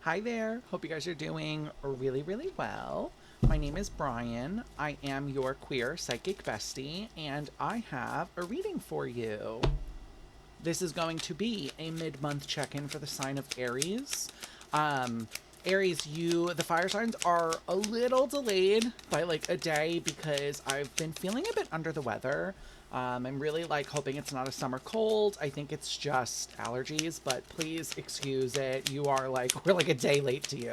Hi there. Hope you guys are doing really, really well. My name is Brian. I am your queer psychic bestie, and I have a reading for you. This is going to be a mid-month check-in for the sign of Aries. Um, Aries, the fire signs are a little delayed by like a day because I've been feeling a bit under the weather. I'm really like hoping it's not a summer cold. I think it's just allergies, but please excuse it. We're like a day late to you.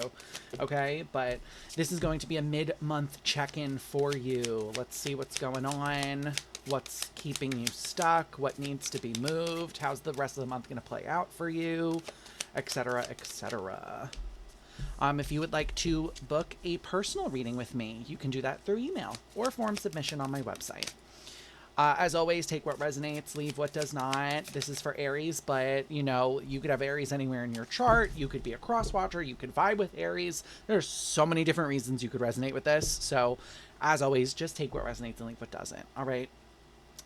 Okay. But this is going to be a mid-month check-in for you. Let's see what's going on. What's keeping you stuck? What needs to be moved? How's the rest of the month going to play out for you? Etc. Etc. If you would like to book a personal reading with me, you can do that through email or form submission on my website. As always, take what resonates, leave what does not. This is for Aries, but you could have Aries anywhere in your chart. You could be a cross watcher. You could vibe with Aries. There's so many different reasons you could resonate with this. So, as always, just take what resonates and leave what doesn't. All right,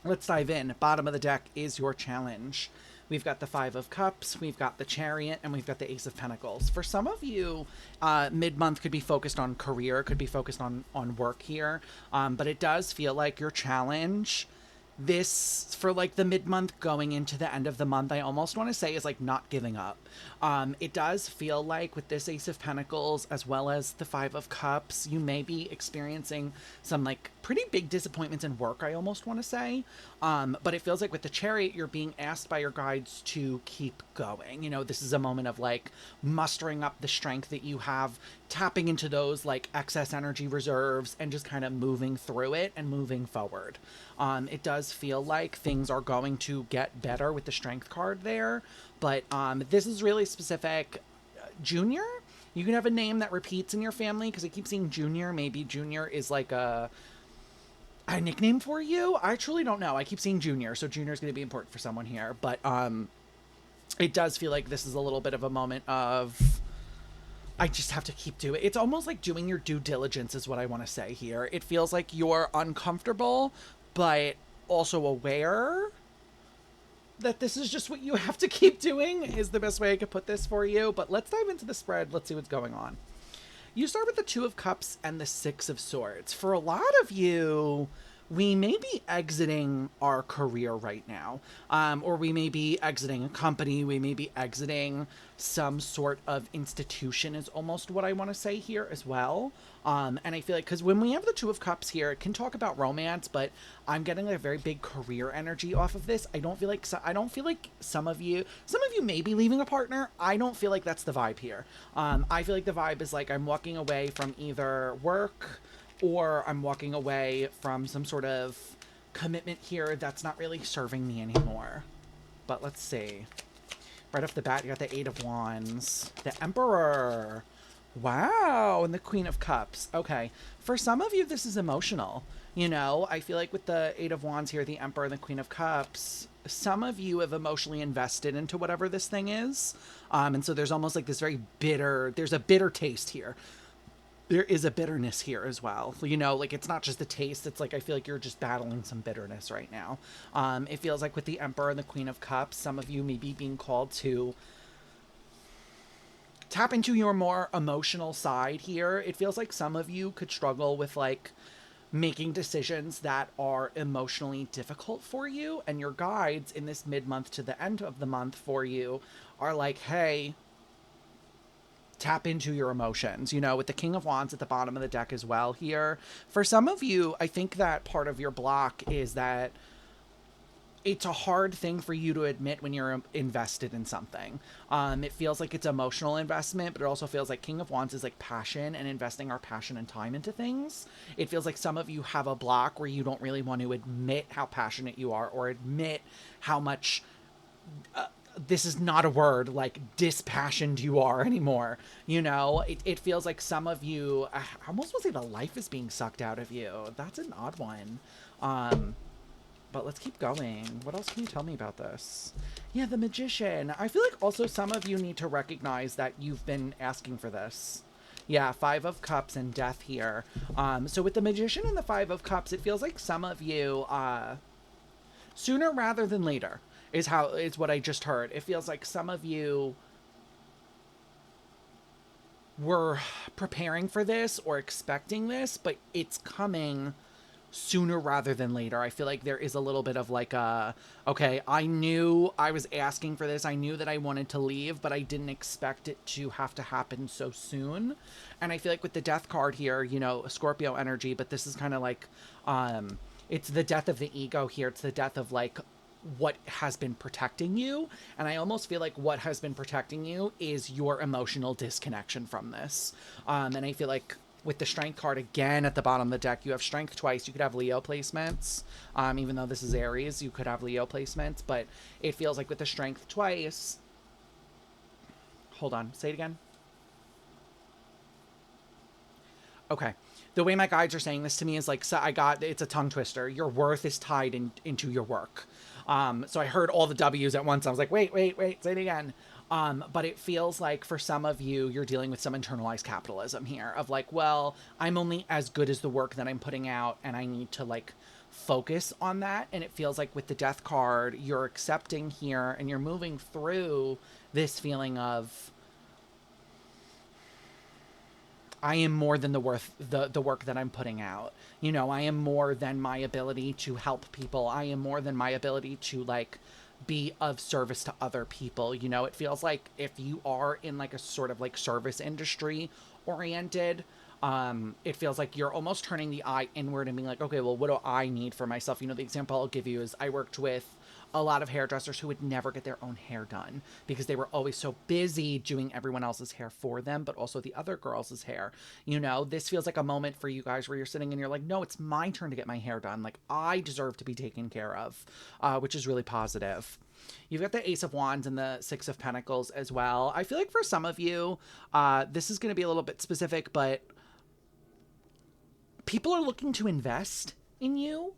let's dive in. Bottom of the deck is your challenge. We've got the Five of Cups, we've got the Chariot, and we've got the Ace of Pentacles. For some of you, mid-month could be focused on career, could be focused on work here, but it does feel like your challenge this for like the mid-month going into the end of the month, I almost want to say is like not giving up. It does feel like with this Ace of Pentacles as well as the Five of Cups, you may be experiencing some like pretty big disappointments in work, I almost want to say. But it feels like with the Chariot, you're being asked by your guides to keep going. This is a moment of like mustering up the strength that you have, tapping into those like excess energy reserves and just kind of moving through it and moving forward. It does feel like things are going to get better with the strength card there, but this is really specific. Junior, you can have a name that repeats in your family because I keep seeing Junior. Maybe Junior is like a nickname for you. I truly don't know. I keep seeing Junior, so Junior is going to be important for someone here, but it does feel like this is a little bit of a moment of I just have to keep doing it. It's almost like doing your due diligence is what I want to say here. It feels like you're uncomfortable, but also aware that this is just what you have to keep doing is the best way I could put this for you. But let's dive into the spread. Let's see what's going on. You start with the Two of Cups and the Six of Swords. For a lot of you, we may be exiting our career right now, or we may be exiting a company. We may be exiting some sort of institution is almost what I want to say here as well. And I feel like because when we have the Two of Cups here, it can talk about romance, but I'm getting a very big career energy off of this. I don't feel like some of you may be leaving a partner. I don't feel like that's the vibe here. I feel like the vibe is like I'm walking away from either work or I'm walking away from some sort of commitment here that's not really serving me anymore. But let's see. Right off the bat, you got the Eight of Wands, the Emperor. Wow, and the Queen of Cups. Okay, for some of you, this is emotional. I feel like with the Eight of Wands here, the Emperor and the Queen of Cups, some of you have emotionally invested into whatever this thing is. And so there's almost like this there's a bitter taste here. There is a bitterness here as well. Like it's not just the taste. It's like I feel like you're just battling some bitterness right now. It feels like with the Emperor and the Queen of Cups, some of you may be being called to tap into your more emotional side here. It feels like some of you could struggle with like making decisions that are emotionally difficult for you, and your guides in this mid-month to the end of the month for you are like, hey, tap into your emotions, with the King of Wands at the bottom of the deck as well here. For some of you, I think that part of your block is that it's a hard thing for you to admit when you're invested in something. It feels like it's emotional investment, but it also feels like King of Wands is like passion and investing our passion and time into things. It feels like some of you have a block where you don't really want to admit how passionate you are or admit how much this is not a word, like dispassioned you are anymore. It feels like some of you, I almost want to say the life is being sucked out of you. That's an odd one. But let's keep going. What else can you tell me about this? Yeah, the Magician. I feel like also some of you need to recognize that you've been asking for this. Yeah, Five of Cups and Death here. So with the Magician and the Five of Cups, it feels like some of you, sooner rather than later, is what I just heard. It feels like some of you were preparing for this or expecting this, but it's coming sooner rather than later. I feel like there is a little bit of like a, okay, I knew I was asking for this. I knew that I wanted to leave, but I didn't expect it to have to happen so soon. And I feel like with the death card here, you know, Scorpio energy, but this is kind of like, it's the death of the ego here. It's the death of like what has been protecting you. And I almost feel like what has been protecting you is your emotional disconnection from this. And I feel like with the strength card again at the bottom of the deck, you have strength twice. You could have Leo placements. Even though this is Aries, you could have Leo placements, but it feels like with the strength twice, hold on, say it again. Okay. The way my guides are saying this to me is like, so it's a tongue twister. Your worth is tied into your work. So I heard all the W's at once. I was like, wait, say it again. But it feels like for some of you, you're dealing with some internalized capitalism here of like, well, I'm only as good as the work that I'm putting out, and I need to like focus on that. And it feels like with the death card, you're accepting here and you're moving through this feeling of, I am more than the work that I'm putting out. You know, I am more than my ability to help people. I am more than my ability to like be of service to other people. You know, it feels like if you are in like a sort of like service industry oriented, it feels like you're almost turning the eye inward and being like, okay, well, what do I need for myself? You know, the example I'll give you is I worked with a lot of hairdressers who would never get their own hair done because they were always so busy doing everyone else's hair for them, but also the other girls' hair. You know, this feels like a moment for you guys where you're sitting and you're like, no, it's my turn to get my hair done. Like, I deserve to be taken care of, which is really positive. You've got the Ace of Wands and the Six of Pentacles as well. I feel like for some of you, this is going to be a little bit specific, but people are looking to invest in you.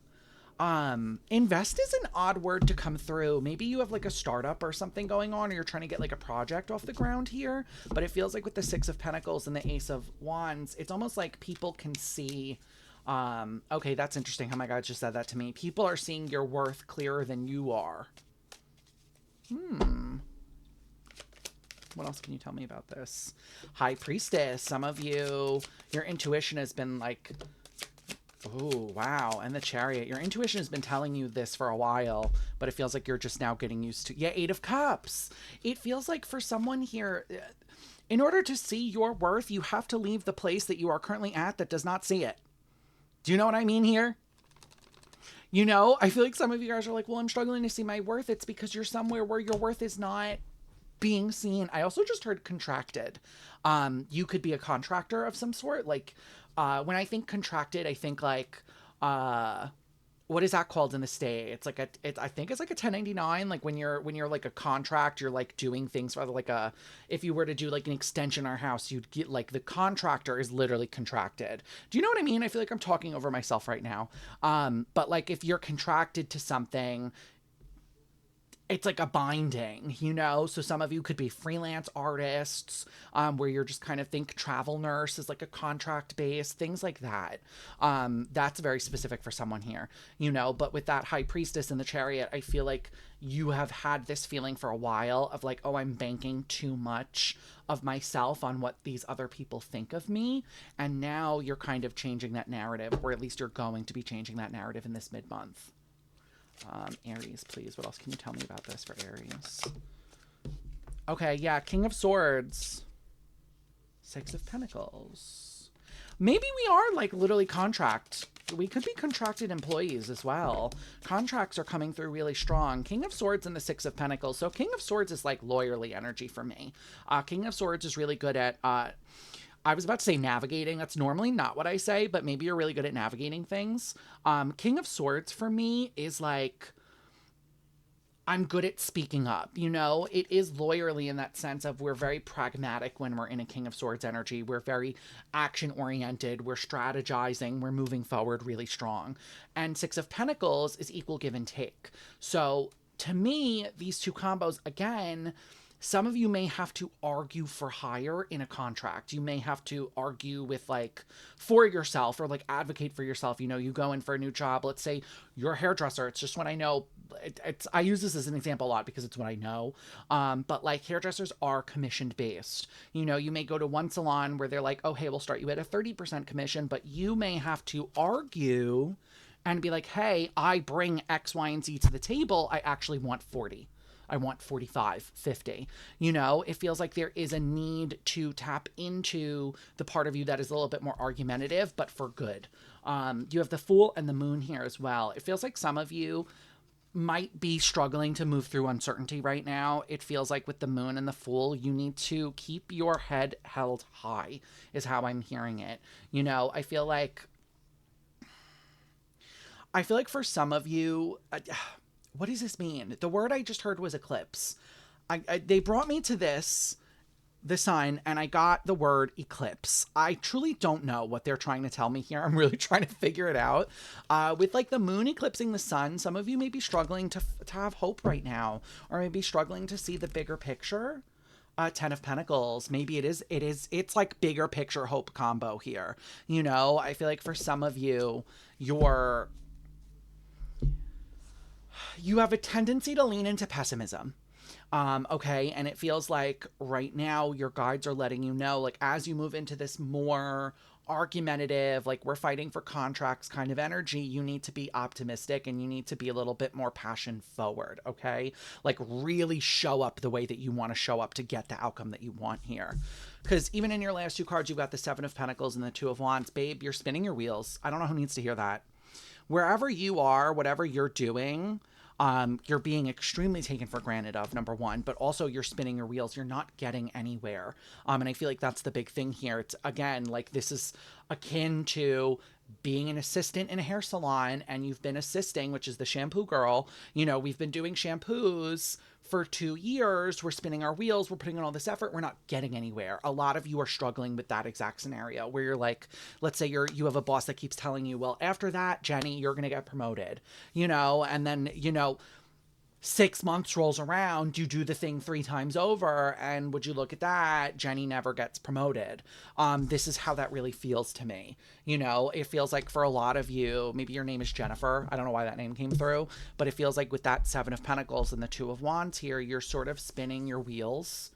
Invest is an odd word to come through. Maybe you have like a startup or something going on, or you're trying to get like a project off the ground here, but it feels like with the Six of Pentacles and the Ace of Wands, it's almost like people can see, okay, that's interesting how my guys just said that to me. People are seeing your worth clearer than you are. What else can you tell me about this? High Priestess, some of you, your intuition has been like, oh, wow. And the Chariot. Your intuition has been telling you this for a while, but it feels like you're just now getting used to... Yeah, Eight of Cups. It feels like for someone here, in order to see your worth, you have to leave the place that you are currently at that does not see it. Do you know what I mean here? You know, I feel like some of you guys are like, well, I'm struggling to see my worth. It's because you're somewhere where your worth is not being seen. I also just heard contracted. You could be a contractor of some sort. Like, when I think contracted, I think like, what is that called in the state? It's like I think it's like a 1099. Like when you're like a contract, you're like doing things for like if you were to do like an extension on our house, you'd get like the contractor is literally contracted. Do you know what I mean? I feel like I'm talking over myself right now. But like if you're contracted to something, it's like a binding, you know? So some of you could be freelance artists, where you're just kind of think travel nurse is like a contract base, things like that. That's very specific for someone here, you know? But with that High Priestess in the Chariot, I feel like you have had this feeling for a while of like, oh, I'm banking too much of myself on what these other people think of me. And now you're kind of changing that narrative, or at least you're going to be changing that narrative in this mid-month. Aries, please. What else can you tell me about this for Aries? Okay, yeah, King of Swords. Six of Pentacles. Maybe we are like literally contract. We could be contracted employees as well. Contracts are coming through really strong. King of Swords and the Six of Pentacles. So King of Swords is like lawyerly energy for me. King of Swords is really good at... I was about to say navigating. That's normally not what I say, but maybe you're really good at navigating things. King of Swords for me is like, I'm good at speaking up, you know? It is lawyerly in that sense of we're very pragmatic when we're in a King of Swords energy. We're very action-oriented. We're strategizing. We're moving forward really strong. And Six of Pentacles is equal give and take. So to me, these two combos, again... Some of you may have to argue for hire in a contract. You may have to argue with like for yourself or like advocate for yourself. You know, you go in for a new job. Let's say you're a hairdresser. It's just what I know I use this as an example a lot because it's what I know. But like hairdressers are commissioned based. You know, you may go to one salon where they're like, oh, hey, we'll start you at a 30% commission, but you may have to argue and be like, hey, I bring X, Y, and Z to the table. I actually want 40. I want 45, 50. You know, it feels like there is a need to tap into the part of you that is a little bit more argumentative, but for good. You have the Fool and the Moon here as well. It feels like some of you might be struggling to move through uncertainty right now. It feels like with the Moon and the Fool, you need to keep your head held high, is how I'm hearing it. You know, I feel like for some of you, what does this mean? The word I just heard was eclipse. They brought me to the sign, and I got the word eclipse. I truly don't know what they're trying to tell me here. I'm really trying to figure it out. With like the moon eclipsing the sun, some of you may be struggling to have hope right now, or maybe struggling to see the bigger picture. 10 of Pentacles. Maybe it's like bigger picture hope combo here. You know, I feel like for some of you, you have a tendency to lean into pessimism. Okay. And it feels like right now your guides are letting you know, like, as you move into this more argumentative, like we're fighting for contracts kind of energy, you need to be optimistic and you need to be a little bit more passion forward. Okay. Like really show up the way that you want to show up to get the outcome that you want here. Because even in your last two cards, you've got the Seven of Pentacles and the Two of Wands. Babe, you're spinning your wheels. I don't know who needs to hear that. Wherever you are, whatever you're doing, you're being extremely taken for granted of, number one, but also you're spinning your wheels. You're not getting anywhere. And I feel like that's the big thing here. It's, again, like this is akin to being an assistant in a hair salon and you've been assisting, which is the shampoo girl. You know, we've been doing shampoos for 2 years. We're spinning our wheels. We're putting in all this effort. We're not getting anywhere. A lot of you are struggling with that exact scenario where you're like, let's say you have a boss that keeps telling you, well, after that, Jenny, you're going to get promoted, you know, and then, you know, 6 months rolls around, you do the thing 3 times over, and would you look at that, Jenny never gets promoted. This is how that really feels to me. You know, it feels like for a lot of you, maybe your name is Jennifer. I don't know why that name came through, but it feels like with that Seven of Pentacles and the Two of Wands here, you're sort of spinning your wheels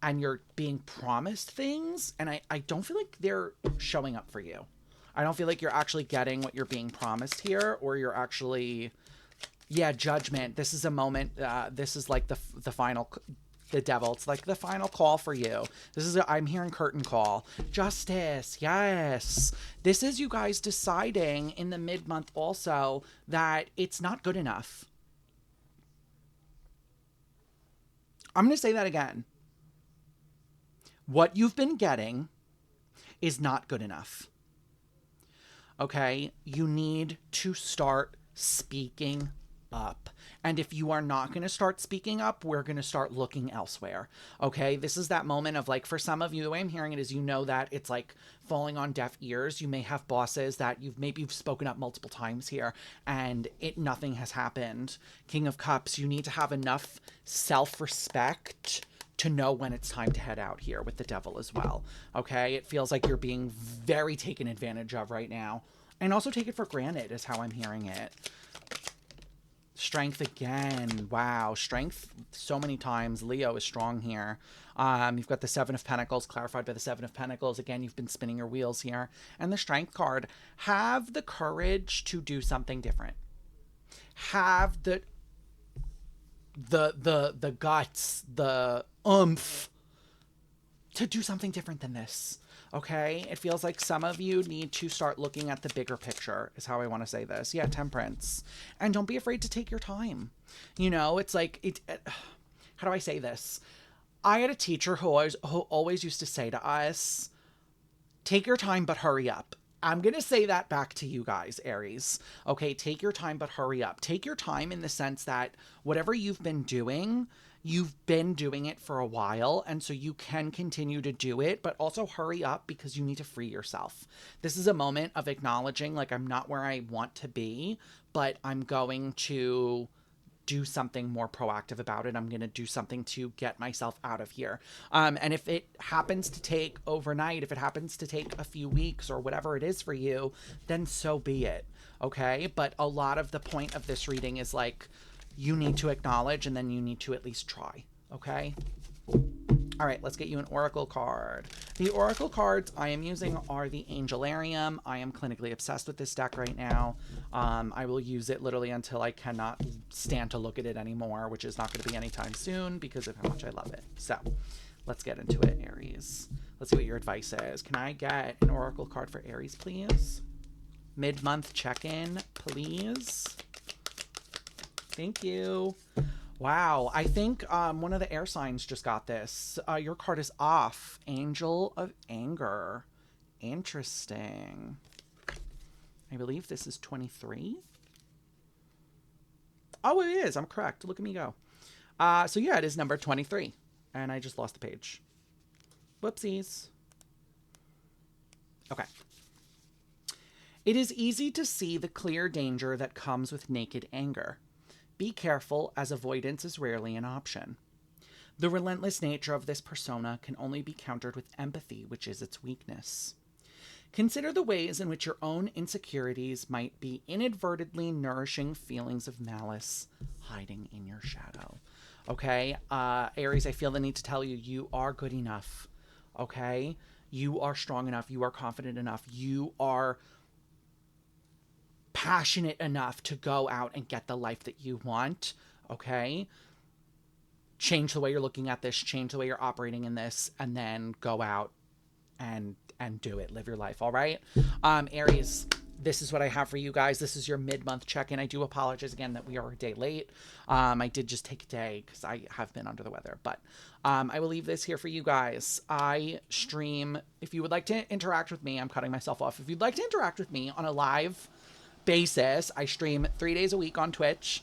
and you're being promised things, and I don't feel like they're showing up for you. I don't feel like you're actually getting what you're being promised here, or you're actually... Yeah, Judgment. This is a moment. This is like the final, the Devil. It's like the final call for you. This is, I'm hearing curtain call. Justice. Yes. This is you guys deciding in the mid-month also that it's not good enough. I'm going to say that again. What you've been getting is not good enough. Okay? You need to start speaking up. And if you are not going to start speaking up, we're going to start looking elsewhere. Okay. This is that moment of like, for some of you, the way I'm hearing it is, you know, that it's like falling on deaf ears. You may have bosses that you've spoken up multiple times here and nothing has happened. King of Cups, you need to have enough self-respect to know when it's time to head out here with the Devil as well. Okay. It feels like you're being very taken advantage of right now, and also take it for granted is how I'm hearing it. Strength again. Wow. Strength so many times. Leo is strong here. You've got the Seven of Pentacles clarified by the Seven of Pentacles. Again, you've been spinning your wheels here. And the Strength card. Have the courage to do something different. Have the guts, the oomph to do something different than this. Okay, it feels like some of you need to start looking at the bigger picture is how I want to say this. Yeah, Temperance. And don't be afraid to take your time. You know, it's like, how do I say this? I had a teacher who always used to say to us, take your time, but hurry up. I'm going to say that back to you guys, Aries. Okay, take your time, but hurry up. Take your time in the sense that whatever you've been doing it for a while, and so you can continue to do it, but also hurry up because you need to free yourself. This is a moment of acknowledging, like, I'm not where I want to be, but I'm going to do something more proactive about it. I'm going to do something to get myself out of here. And if it happens to take overnight, if it happens to take a few weeks or whatever it is for you, then so be it. Okay. But a lot of the point of this reading is like, you need to acknowledge, and then you need to at least try. Okay? All right, let's get you an oracle card. The oracle cards I am using are the Angelarium. I am clinically obsessed with this deck right now. I will use it literally until I cannot stand to look at it anymore, which is not going to be anytime soon because of how much I love it. So let's get into it, Aries. Let's see what your advice is. Can I get an oracle card for Aries, please? Mid-month check-in, please. Thank you. Wow, I think one of the air signs just got this. Your card is off. Angel of Anger. Interesting. I believe this is 23. Oh, it is. I'm correct. Look at me go. So yeah, it is number 23. And I just lost the page. Whoopsies. Okay. It is easy to see the clear danger that comes with naked anger. Be careful, as avoidance is rarely an option. The relentless nature of this persona can only be countered with empathy, which is its weakness. Consider the ways in which your own insecurities might be inadvertently nourishing feelings of malice hiding in your shadow. Okay, Aries, I feel the need to tell you, you are good enough. Okay, you are strong enough. You are confident enough. You are passionate enough to go out and get the life that you want. Okay, change the way you're looking at this, change the way you're operating in this, and then go out and do it. Live your life. All right, Aries, this is what I have for you guys. This is your mid-month check-in. I do apologize again that we are a day late. I did just take a day because I have been under the weather, but I will leave this here for you guys. I stream. If you would like to interact with me, I'm cutting myself off. If you'd like to interact with me on a live basis, I stream 3 days a week on Twitch.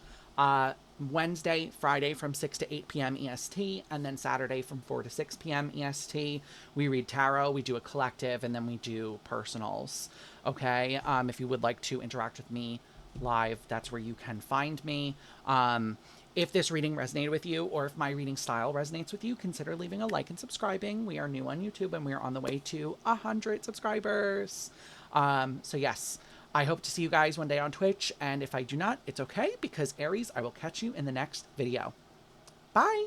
Wednesday, Friday from 6 to 8 p.m. EST, and then Saturday from 4 to 6 p.m. EST. We read tarot, we do a collective, and then we do personals. Okay, if you would like to interact with me live, that's where you can find me. If this reading resonated with you, or if my reading style resonates with you, consider leaving a like and subscribing. We are new on YouTube, and we are on the way to 100 subscribers. So yes, I hope to see you guys one day on Twitch, and if I do not, it's okay, because Aries, I will catch you in the next video. Bye!